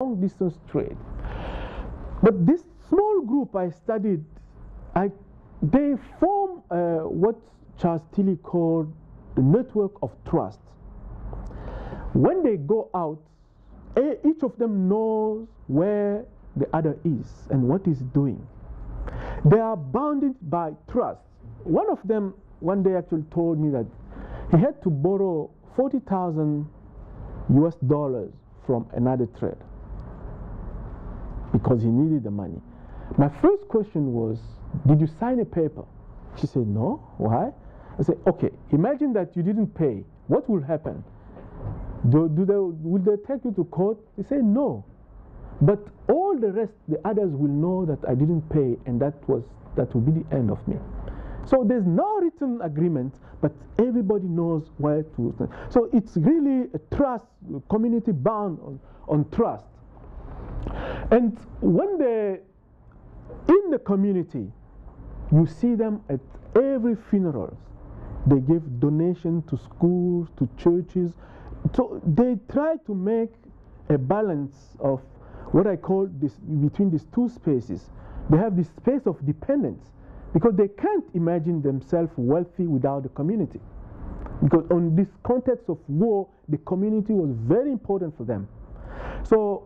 long distance trade. But this small group I studied, they form what Charles Tilly called the network of trust. When they go out, each of them knows where the other is and what he's doing. They are bounded by trust. One of them one day actually told me that he had to borrow $40,000 from another trader because he needed the money. My first question was, did you sign a paper? She said, no. Why? I said, okay, imagine that you didn't pay. What will happen? Will they take you to court? They say, no. But all the rest, the others will know that I didn't pay, and that will be the end of me. So there's no written agreement, but everybody knows where to stand. So it's really a trust, community bound on trust. And when they're in the community, you see them at every funeral. They give donation to schools, to churches. So they try to make a balance of what I call this between these two spaces. They have this space of dependence because they can't imagine themselves wealthy without the community. Because on this context of war, the community was very important for them. So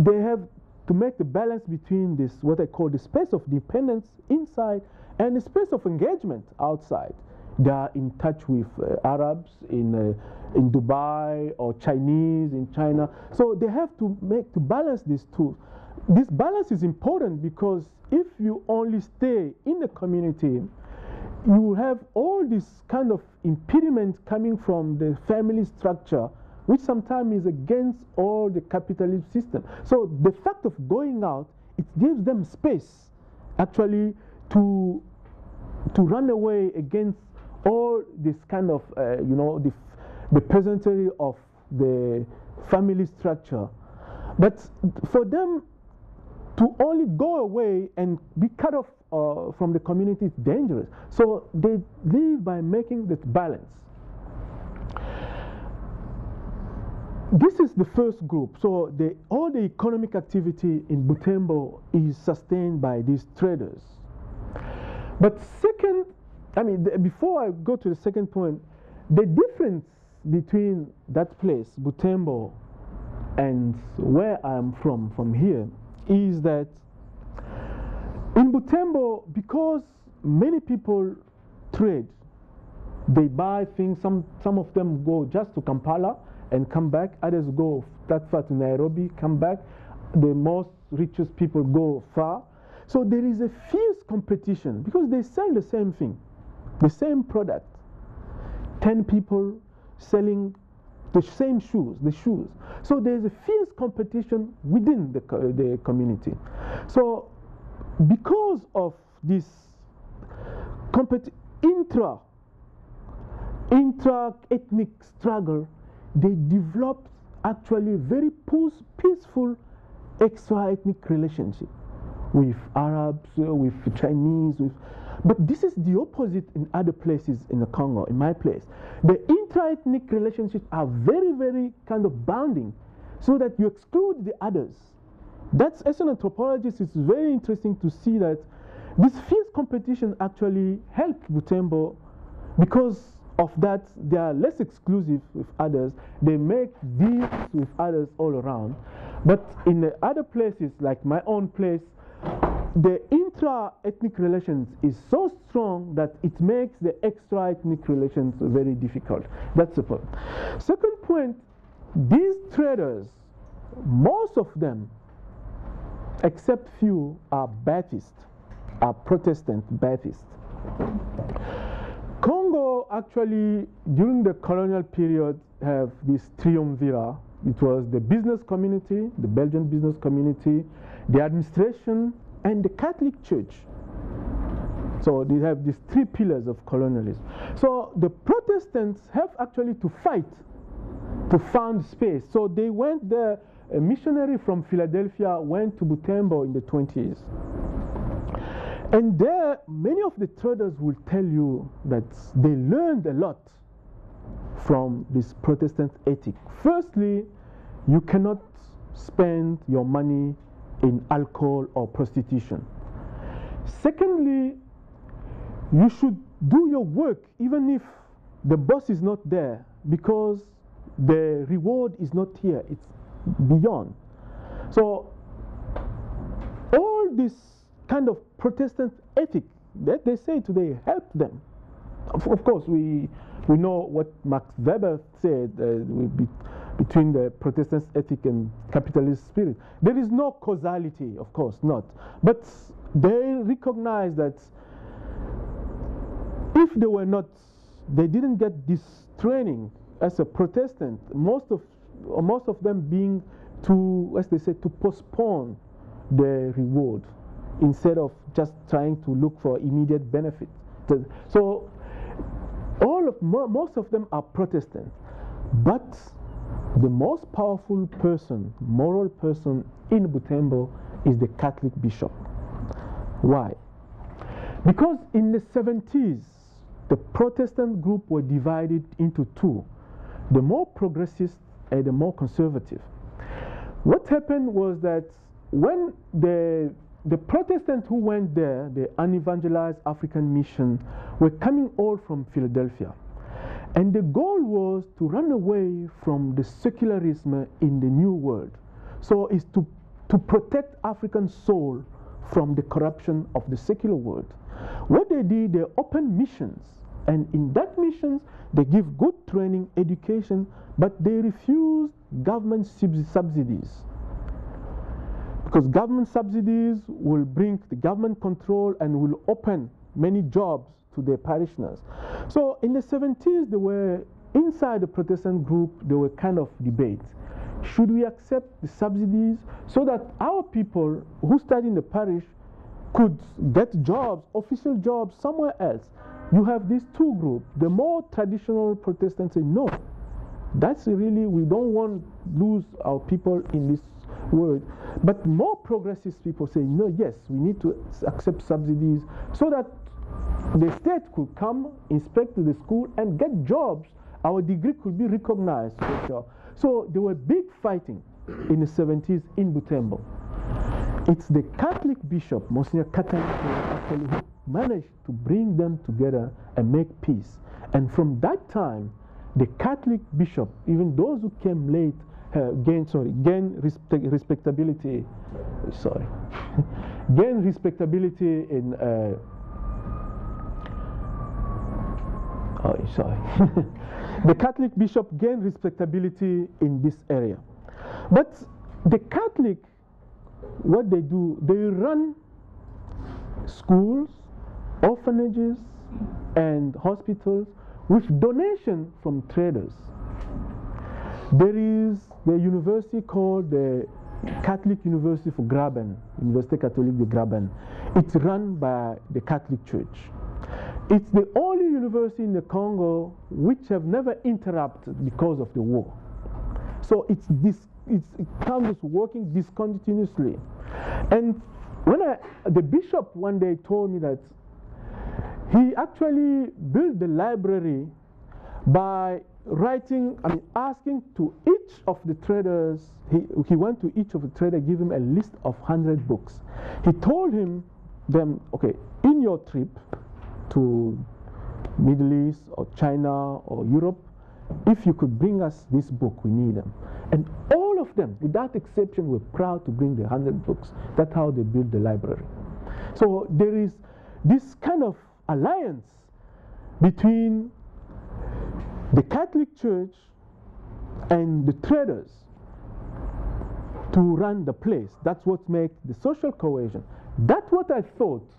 they have to make the balance between this, what I call the space of dependence inside and the space of engagement outside. They are in touch with Arabs in Dubai or Chinese in China. So they have to balance these two. This balance is important because if you only stay in the community, you will have all this kind of impediment coming from the family structure, which sometimes is against all the capitalist system. So the fact of going out, it gives them space actually to run away against all this kind of, the peasantry of the family structure. But for them to only go away and be cut off from the community is dangerous. So they live by making that balance. This is the first group. So all the economic activity in Butembo is sustained by these traders. But second, before I go to the second point, the difference between that place, Butembo, and where I'm from here, is that in Butembo, because many people trade, they buy things, some of them go just to Kampala and come back, others go that far to Nairobi, come back, the most richest people go far. So there is a fierce competition because they sell the same thing, the same product. 10 people selling the same shoes, the shoes. So there's a fierce competition within the community. So because of this intra-ethnic struggle, they developed actually very peaceful extra-ethnic relationship with Arabs, with Chinese, but this is the opposite in other places in the Congo, in my place. The intra-ethnic relationships are very, very kind of bounding, so that you exclude the others. That's, as an anthropologist, it's very interesting to see that this fierce competition actually helped Butembo because of that. They are less exclusive with others. They make deals with others all around. But in the other places, like my own place, the intra-ethnic relations is so strong that it makes the extra-ethnic relations very difficult. That's the point. Second point, these traders, most of them, except few, are Baptist, are Protestant Baptist. Congo actually, during the colonial period, have this triumvirate. It was the business community, the Belgian business community, the administration, and the Catholic Church. So they have these three pillars of colonialism. So the Protestants have actually to fight to found space. So they went there, a missionary from Philadelphia went to Butembo in the 20s. And there, many of the traders will tell you that they learned a lot from this Protestant ethic. Firstly, you cannot spend your money in alcohol or prostitution. Secondly, you should do your work even if the boss is not there, because the reward is not here, it's beyond. So all this kind of Protestant ethic that they say today helped them. Of course, we know what Max Weber said between the Protestant ethic and capitalist spirit. There is no causality, of course not. But they recognize that if they didn't get this training as a Protestant, most of them being to, as they say, to postpone the reward instead of just trying to look for immediate benefit. So most of them are Protestant, but the most powerful person, moral person in Butembo is the Catholic bishop. Why? Because in the 70s, the Protestant group were divided into two, the more progressive and the more conservative. What happened was that when the Protestants who went there, the unevangelized African mission, were coming all from Philadelphia. And the goal was to run away from the secularism in the New World. So it's to protect African soul from the corruption of the secular world. What they did, they opened missions. And in that missions, they give good training, education, but they refused government subsidies. Because government subsidies will bring the government control and will open many jobs to their parishioners. So in the 70s, they were inside the Protestant group, there were kind of debates. Should we accept the subsidies so that our people who study in the parish could get jobs, official jobs somewhere else? You have these two groups. The more traditional Protestants say, no, that's really, we don't want to lose our people in this world. But more progressive people say, no, yes, we need to accept subsidies so that the state could come, inspect the school, and get jobs. Our degree could be recognized. So there were big fighting in the 70s in Butembo. It's the Catholic bishop, Monsignor Katana, actually who managed to bring them together and make peace. And from that time, the Catholic bishop, even those who came late, gain respectability. Sorry, gain respectability in. The Catholic bishop gained respectability in this area. But the Catholic, what they do, they run schools, orphanages, and hospitals with donation from traders. There is the university called the Catholic University for Graben, Université Catholique de Graben. It's run by the Catholic Church. It's the only university in the Congo which have never interrupted because of the war. So it comes working discontinuously. And when the bishop one day told me that he actually built the library by asking to each of the traders, he went to each of the traders, give him a list of 100 books. He told them, okay, in your trip to Middle East or China or Europe, if you could bring us this book, we need them. And all of them, without exception, were proud to bring the 100 books. That's how they built the library. So there is this kind of alliance between the Catholic Church and the traders to run the place. That's what makes the social cohesion. That's what I thought.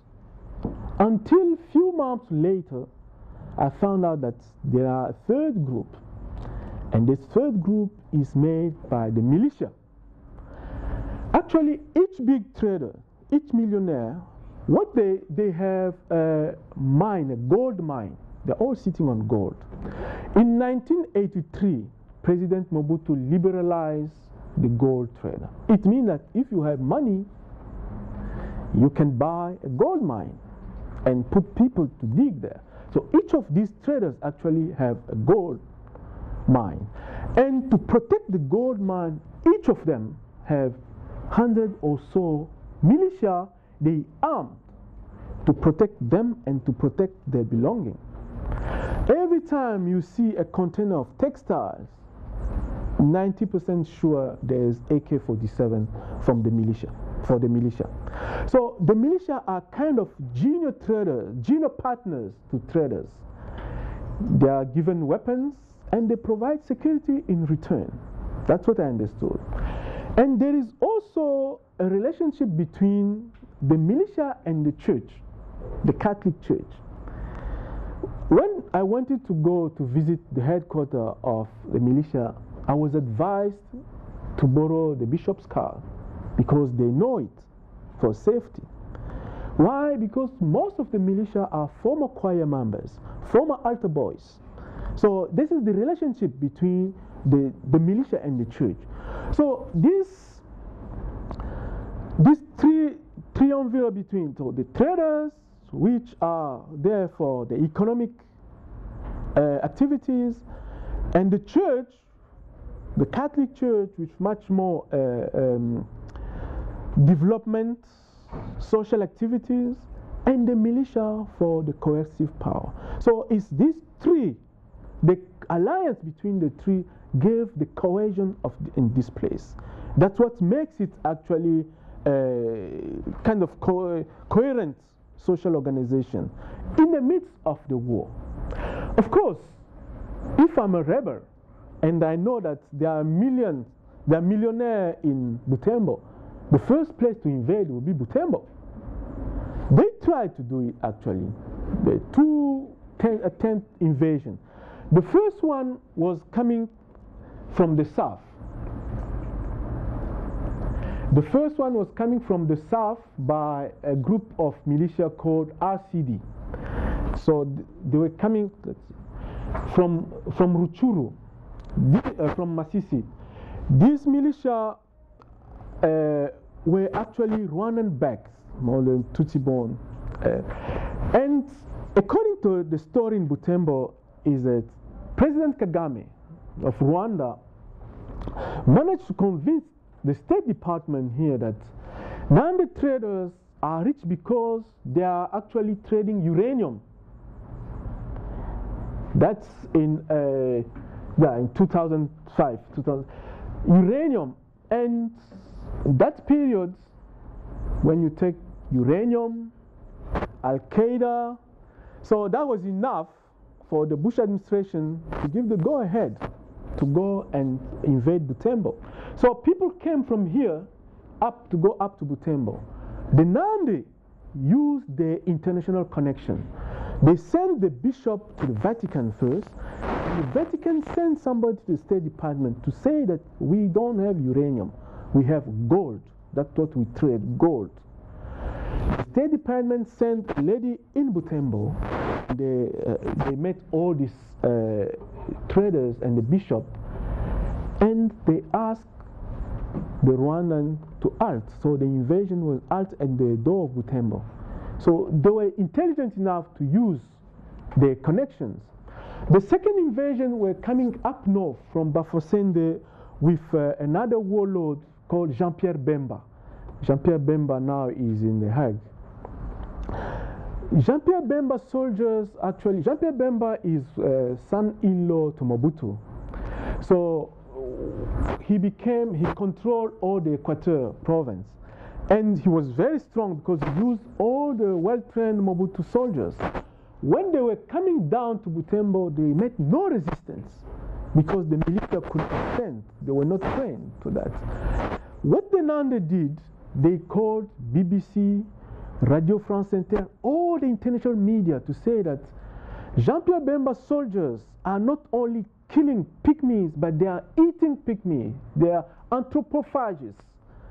Until a few months later, I found out that there are a third group. And this third group is made by the militia. Actually, each big trader, each millionaire, what they have a mine, a gold mine. They're all sitting on gold. In 1983, President Mobutu liberalized the gold trader. It means that if you have money, you can buy a gold mine and put people to dig there. So each of these traders actually have a gold mine. And to protect the gold mine, each of them have 100 or so militia, they armed to protect them and to protect their belonging. Every time you see a container of textiles, 90% sure there is AK-47 from the militia, for the militia. So the militia are kind of junior traders, junior partners to traders. They are given weapons and they provide security in return. That's what I understood. And there is also a relationship between the militia and the church, the Catholic Church. When I wanted to go to visit the headquarters of the militia, I was advised to borrow the bishop's car because they know it for safety. Why? Because most of the militia are former choir members, former altar boys. So this is the relationship between the militia and the church. So this triumvirate between the traders, which are there for the economic activities, and the church, the Catholic Church, which much more development, social activities, and the militia for the coercive power. So it's these three, the alliance between the three gave the cohesion of in this place. That's what makes it actually kind of coherent social organization in the midst of the war. Of course, if I'm a rebel and I know that there are millionaires in Butembo, the first place to invade will be Butembo. They tried to do it actually. The two attempt invasion. The first one was coming from the south. The first one was coming from the south by a group of militia called RCD. So they were coming from Ruchuru, from Masisi. These militia were actually Rwandan backs, more than Tutsi-born. And according to the story in Butembo, is that President Kagame of Rwanda managed to convince the State Department here that now the traders are rich because they are actually trading uranium. That's in 2005, uranium. And that period, when you take uranium, Al-Qaeda, so that was enough for the Bush administration to give the go-ahead to go and invade Butembo. So people came from here to go up to Butembo. The Nandi used their international connection. They sent the bishop to the Vatican first, and the Vatican sent somebody to the State Department to say that we don't have uranium, we have gold. That's what we trade, gold. The State Department sent a lady in Butembo. They met all these traders and the bishop, and they asked the Rwandan to halt. So the invasion was halt at the door of Butembo. So they were intelligent enough to use their connections. The second invasion were coming up north from Bafosende with another warlord called Jean-Pierre Bemba. Jean-Pierre Bemba now is in The Hague. Jean-Pierre Bemba soldiers, actually, Jean-Pierre Bemba is son-in-law to Mobutu. So he controlled all the Equateur province. And he was very strong because he used all the well-trained Mobutu soldiers. When they were coming down to Butembo, they met no resistance because the militia couldn't stand. They were not trained to that. What the Nande did, they called BBC, Radio France Inter, all the international media to say that Jean-Pierre Bemba's soldiers are not only killing pygmies, but they are eating pygmies. They are anthropophagists.